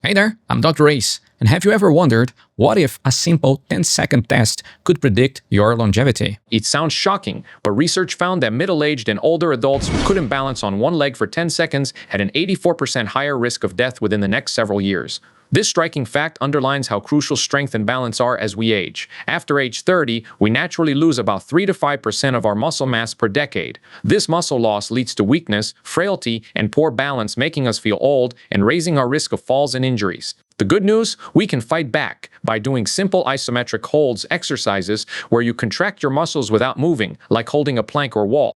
Hey there, I'm Dr. Ace, and have you ever wondered what if a simple 10-second test could predict your longevity? It sounds shocking, but research found that middle-aged and older adults who couldn't balance on one leg for 10 seconds had an 84% higher risk of death within the next several years. This striking fact underlines how crucial strength and balance are as we age. After age 30, we naturally lose about 3 to 5% of our muscle mass per decade. This muscle loss leads to weakness, frailty, and poor balance, making us feel old and raising our risk of falls and injuries. The good news? We can fight back by doing simple isometric holds exercises where you contract your muscles without moving, like holding a plank or wall.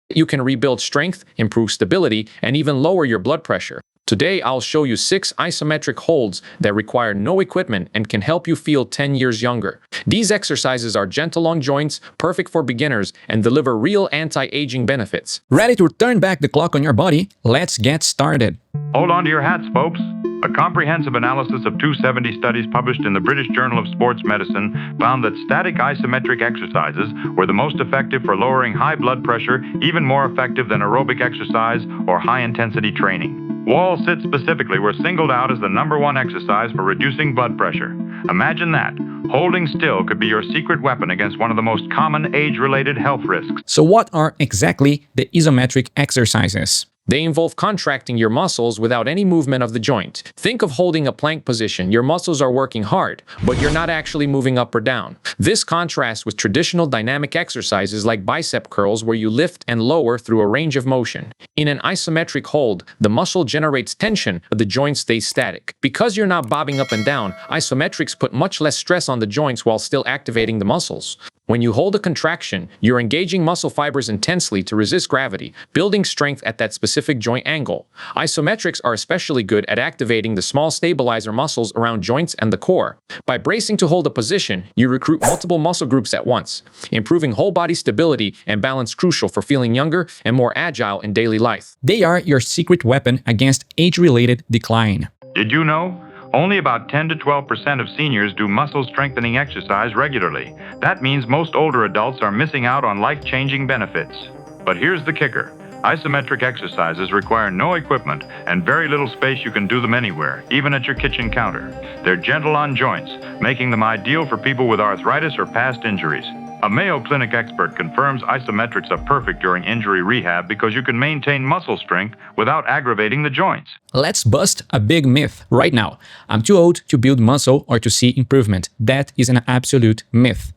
You can rebuild strength, improve stability, and even lower your blood pressure. Today, I'll show you 6 isometric holds that require no equipment and can help you feel 10 years younger. These exercises are gentle on joints, perfect for beginners, and deliver real anti-aging benefits. Ready to turn back the clock on your body? Let's get started. Hold on to your hats, folks. A comprehensive analysis of 270 studies published in the British Journal of Sports Medicine found that static isometric exercises were the most effective for lowering high blood pressure, even more effective than aerobic exercise or high-intensity training. Wall sits specifically were singled out as the #1 exercise for reducing blood pressure. Imagine that. Holding still could be your secret weapon against one of the most common age-related health risks. So what are exactly the isometric exercises? They involve contracting your muscles without any movement of the joint. Think of holding a plank position. Your muscles are working hard, but you're not actually moving up or down. This contrasts with traditional dynamic exercises like bicep curls, where you lift and lower through a range of motion. In an isometric hold, the muscle generates tension, but the joint stays static. Because you're not bobbing up and down, isometrics put much less stress on the joints while still activating the muscles. When you hold a contraction, you're engaging muscle fibers intensely to resist gravity, building strength at that specific joint angle. Isometrics are especially good at activating the small stabilizer muscles around joints and the core. By bracing to hold a position, you recruit multiple muscle groups at once, improving whole body stability and balance, crucial for feeling younger and more agile in daily life. They are your secret weapon against age-related decline. Did you know? Only about 10 to 12% of seniors do muscle strengthening exercise regularly. That means most older adults are missing out on life-changing benefits. But here's the kicker. Isometric exercises require no equipment and very little space. You can do them anywhere, even at your kitchen counter. They're gentle on joints, making them ideal for people with arthritis or past injuries. A Mayo Clinic expert confirms isometrics are perfect during injury rehab because you can maintain muscle strength without aggravating the joints. Let's bust a big myth right now. I'm too old to build muscle or to see improvement. That is an absolute myth.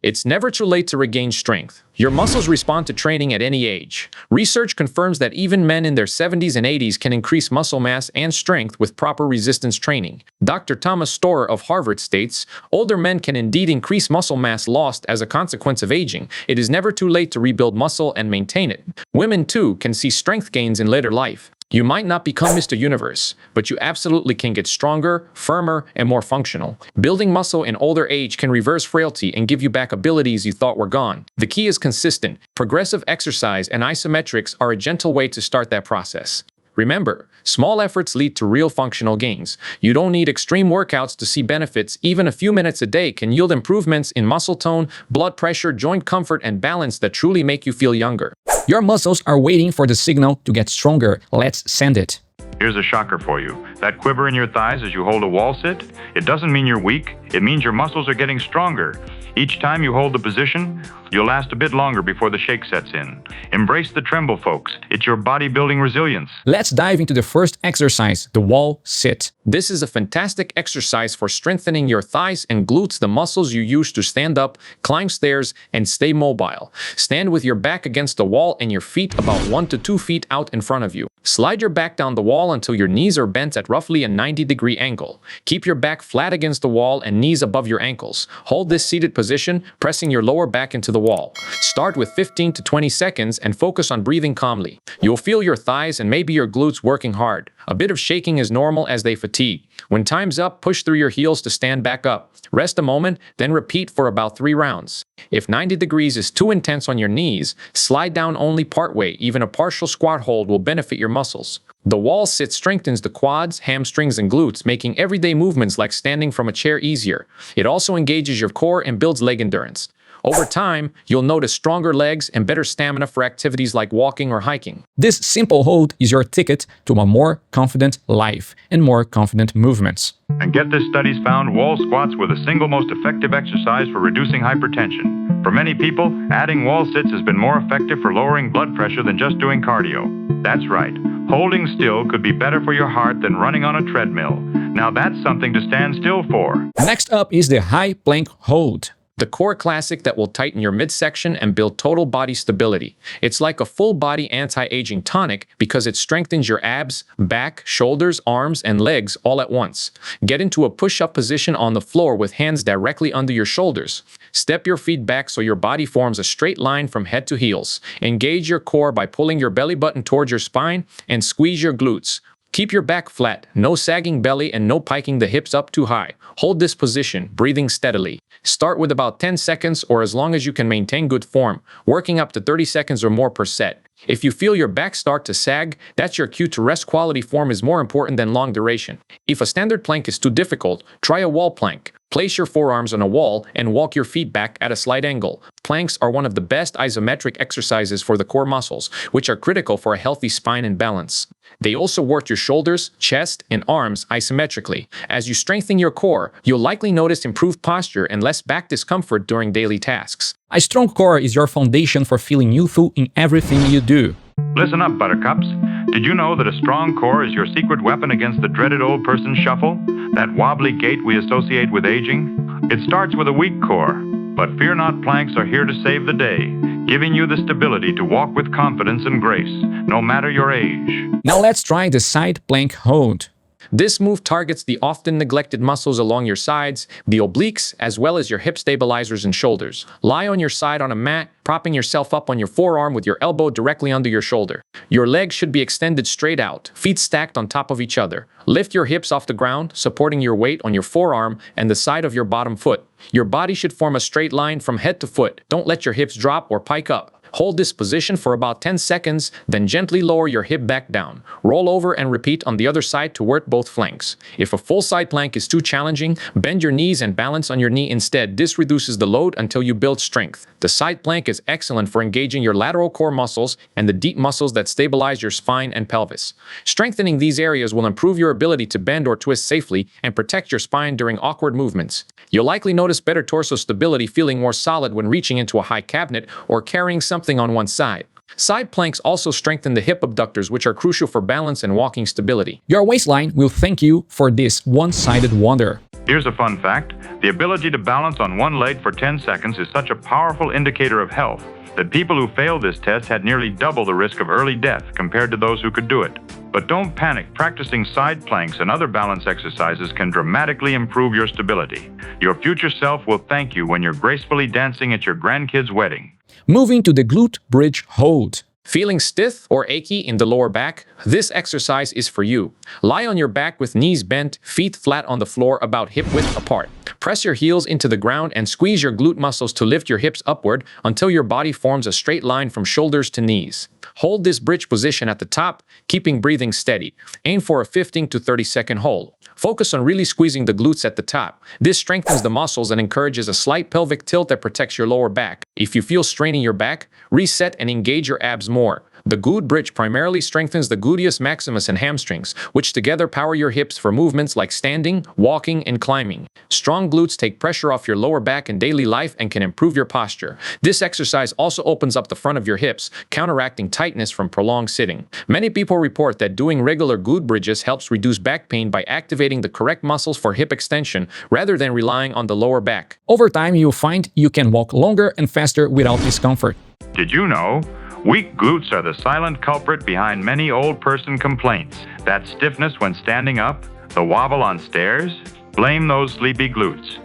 It's never too late to regain strength. Your muscles respond to training at any age. Research confirms that even men in their 70s and 80s can increase muscle mass and strength with proper resistance training. Dr. Thomas Storer of Harvard states, older men can indeed increase muscle mass lost as a consequence of aging. It is never too late to rebuild muscle and maintain it. Women, too, can see strength gains in later life. You might not become Mr. Universe, but you absolutely can get stronger, firmer, and more functional. Building muscle in older age can reverse frailty and give you back abilities you thought were gone. The key is consistent. Progressive exercise and isometrics are a gentle way to start that process. Remember, small efforts lead to real functional gains. You don't need extreme workouts to see benefits. Even a few minutes a day can yield improvements in muscle tone, blood pressure, joint comfort, and balance that truly make you feel younger. Your muscles are waiting for the signal to get stronger. Let's send it. Here's a shocker for you. That quiver in your thighs as you hold a wall sit, it doesn't mean you're weak. It means your muscles are getting stronger. Each time you hold the position, you'll last a bit longer before the shake sets in. Embrace the tremble, folks. It's your bodybuilding resilience. Let's dive into the first exercise, the wall sit. This is a fantastic exercise for strengthening your thighs and glutes, the muscles you use to stand up, climb stairs, and stay mobile. Stand with your back against the wall and your feet about 1 to 2 feet out in front of you. Slide your back down the wall until your knees are bent at roughly a 90-degree angle. Keep your back flat against the wall and knees above your ankles. Hold this seated position, pressing your lower back into the wall. Start with 15 to 20 seconds and focus on breathing calmly. You'll feel your thighs and maybe your glutes working hard. A bit of shaking is normal as they fatigue. When time's up, push through your heels to stand back up. Rest a moment, then repeat for about 3 rounds. If 90 degrees is too intense on your knees, slide down only partway. Even a partial squat hold will benefit your muscles. The wall sit strengthens the quads, hamstrings, and glutes, making everyday movements like standing from a chair easier. It also engages your core and builds leg endurance. Over time, you'll notice stronger legs and better stamina for activities like walking or hiking. This simple hold is your ticket to a more confident life and more confident movements. And get this, studies found wall squats were the single most effective exercise for reducing hypertension. For many people, adding wall sits has been more effective for lowering blood pressure than just doing cardio. That's right, holding still could be better for your heart than running on a treadmill. Now that's something to stand still for. Next up is the high plank hold. The core classic that will tighten your midsection and build total body stability. It's like a full-body anti-aging tonic because it strengthens your abs, back, shoulders, arms, and legs all at once. Get into a push-up position on the floor with hands directly under your shoulders. Step your feet back so your body forms a straight line from head to heels. Engage your core by pulling your belly button towards your spine and squeeze your glutes. Keep your back flat, no sagging belly and no piking the hips up too high. Hold this position, breathing steadily. Start with about 10 seconds or as long as you can maintain good form, working up to 30 seconds or more per set. If you feel your back start to sag, that's your cue to rest. Quality form is more important than long duration. If a standard plank is too difficult, try a wall plank. Place your forearms on a wall and walk your feet back at a slight angle. Planks are one of the best isometric exercises for the core muscles, which are critical for a healthy spine and balance. They also work your shoulders, chest, and arms isometrically. As you strengthen your core, you'll likely notice improved posture and less back discomfort during daily tasks. A strong core is your foundation for feeling youthful in everything you do. Listen up, buttercups. Did you know that a strong core is your secret weapon against the dreaded old person shuffle? That wobbly gait we associate with aging? It starts with a weak core. But fear not, planks are here to save the day, giving you the stability to walk with confidence and grace, no matter your age. Now let's try the side plank hold. This move targets the often neglected muscles along your sides, the obliques, as well as your hip stabilizers and shoulders. Lie on your side on a mat, propping yourself up on your forearm with your elbow directly under your shoulder. Your legs should be extended straight out, feet stacked on top of each other. Lift your hips off the ground, supporting your weight on your forearm and the side of your bottom foot. Your body should form a straight line from head to foot. Don't let your hips drop or pike up. Hold this position for about 10 seconds, then gently lower your hip back down. Roll over and repeat on the other side to work both flanks. If a full side plank is too challenging, bend your knees and balance on your knee instead. This reduces the load until you build strength. The side plank is excellent for engaging your lateral core muscles and the deep muscles that stabilize your spine and pelvis. Strengthening these areas will improve your ability to bend or twist safely and protect your spine during awkward movements. You'll likely notice better torso stability, feeling more solid when reaching into a high cabinet or carrying something on one side. Side planks also strengthen the hip abductors, which are crucial for balance and walking stability. Your waistline will thank you for this one-sided wonder. Here's a fun fact. The ability to balance on one leg for 10 seconds is such a powerful indicator of health that people who failed this test had nearly double the risk of early death compared to those who could do it. But don't panic. Practicing side planks and other balance exercises can dramatically improve your stability. Your future self will thank you when you're gracefully dancing at your grandkid's wedding. Moving to the glute bridge hold. Feeling stiff or achy in the lower back? This exercise is for you. Lie on your back with knees bent, feet flat on the floor about hip width apart. Press your heels into the ground and squeeze your glute muscles to lift your hips upward until your body forms a straight line from shoulders to knees. Hold this bridge position at the top, keeping breathing steady. Aim for a 15 to 30 second hold. Focus on really squeezing the glutes at the top. This strengthens the muscles and encourages a slight pelvic tilt that protects your lower back. If you feel strain in your back, reset and engage your abs more. The glute bridge primarily strengthens the gluteus maximus and hamstrings, which together power your hips for movements like standing, walking, and climbing. Strong glutes take pressure off your lower back in daily life and can improve your posture. This exercise also opens up the front of your hips, counteracting tightness from prolonged sitting. Many people report that doing regular glute bridges helps reduce back pain by activating the correct muscles for hip extension rather than relying on the lower back. Over time, you'll find you can walk longer and faster without discomfort. Did you know? Weak glutes are the silent culprit behind many old person complaints. That stiffness when standing up, the wobble on stairs, blame those sleepy glutes.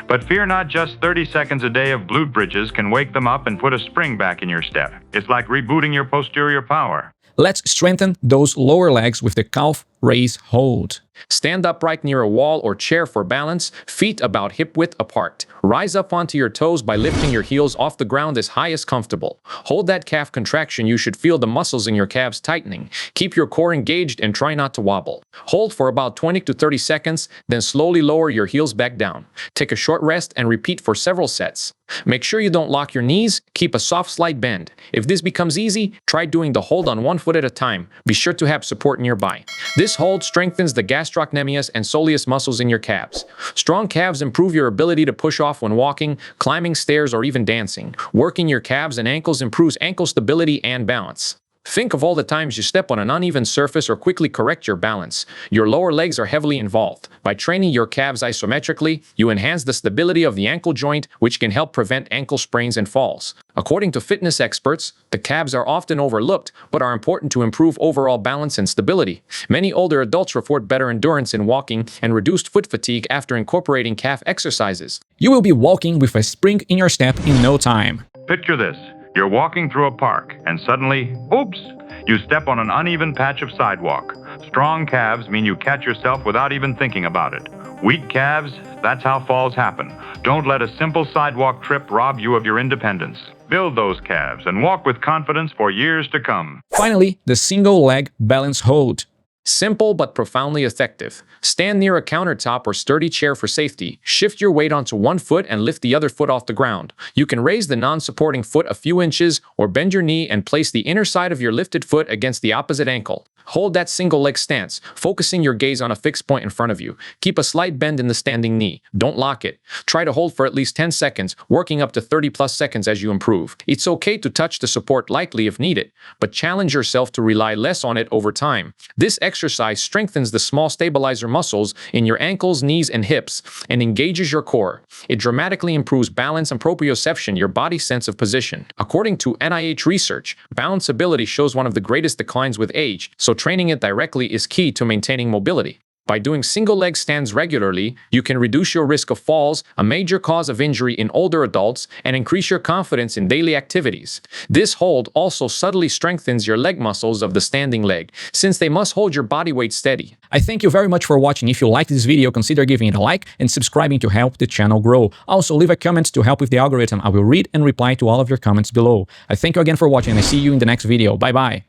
But fear not, just 30 seconds a day of glute bridges can wake them up and put a spring back in your step. It's like rebooting your posterior power. Let's strengthen those lower legs with the calf raise hold. Stand upright near a wall or chair for balance, feet about hip width apart. Rise up onto your toes by lifting your heels off the ground as high as comfortable. Hold that calf contraction. You should feel the muscles in your calves tightening. Keep your core engaged and try not to wobble. Hold for about 20 to 30 seconds, then slowly lower your heels back down. Take a short rest and repeat for several sets. Make sure you don't lock your knees. Keep a soft slight bend. If this becomes easy, try doing the hold on one foot at a time. Be sure to have support nearby. This hold strengthens the gastrocnemius and soleus muscles in your calves. Strong calves improve your ability to push off when walking, climbing stairs, or even dancing. Working your calves and ankles improves ankle stability and balance. Think of all the times you step on an uneven surface or quickly correct your balance. Your lower legs are heavily involved. By training your calves isometrically, you enhance the stability of the ankle joint, which can help prevent ankle sprains and falls. According to fitness experts, the calves are often overlooked, but are important to improve overall balance and stability. Many older adults report better endurance in walking and reduced foot fatigue after incorporating calf exercises. You will be walking with a spring in your step in no time. Picture this. You're walking through a park, and suddenly, oops, you step on an uneven patch of sidewalk. Strong calves mean you catch yourself without even thinking about it. Weak calves, that's how falls happen. Don't let a simple sidewalk trip rob you of your independence. Build those calves and walk with confidence for years to come. Finally, the single leg balance hold. Simple but profoundly effective. Stand near a countertop or sturdy chair for safety. Shift your weight onto one foot and lift the other foot off the ground. You can raise the non-supporting foot a few inches or bend your knee and place the inner side of your lifted foot against the opposite ankle. Hold that single leg stance, focusing your gaze on a fixed point in front of you. Keep a slight bend in the standing knee. Don't lock it. Try to hold for at least 10 seconds, working up to 30+ seconds as you improve. It's okay to touch the support lightly if needed, but challenge yourself to rely less on it over time. This exercise strengthens the small stabilizer muscles in your ankles, knees, and hips and engages your core. It dramatically improves balance and proprioception, your body's sense of position. According to NIH research, balance ability shows one of the greatest declines with age, so training it directly is key to maintaining mobility. By doing single leg stands regularly, you can reduce your risk of falls, a major cause of injury in older adults, and increase your confidence in daily activities. This hold also subtly strengthens your leg muscles of the standing leg, since they must hold your body weight steady. I thank you very much for watching. If you liked this video, consider giving it a like and subscribing to help the channel grow. Also, leave a comment to help with the algorithm. I will read and reply to all of your comments below. I thank you again for watching, and I see you in the next video. Bye-bye.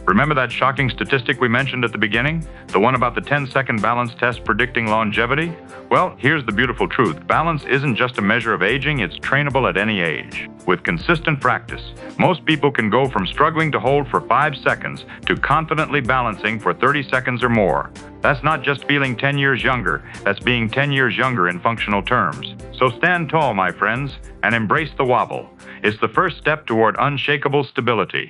Remember that shocking statistic we mentioned at the beginning? The one about the 10-second balance test predicting longevity? Well, here's the beautiful truth. Balance isn't just a measure of aging, it's trainable at any age. With consistent practice, most people can go from struggling to hold for 5 seconds to confidently balancing for 30 seconds or more. That's not just feeling 10 years younger, that's being 10 years younger in functional terms. So stand tall, my friends, and embrace the wobble. It's the first step toward unshakable stability.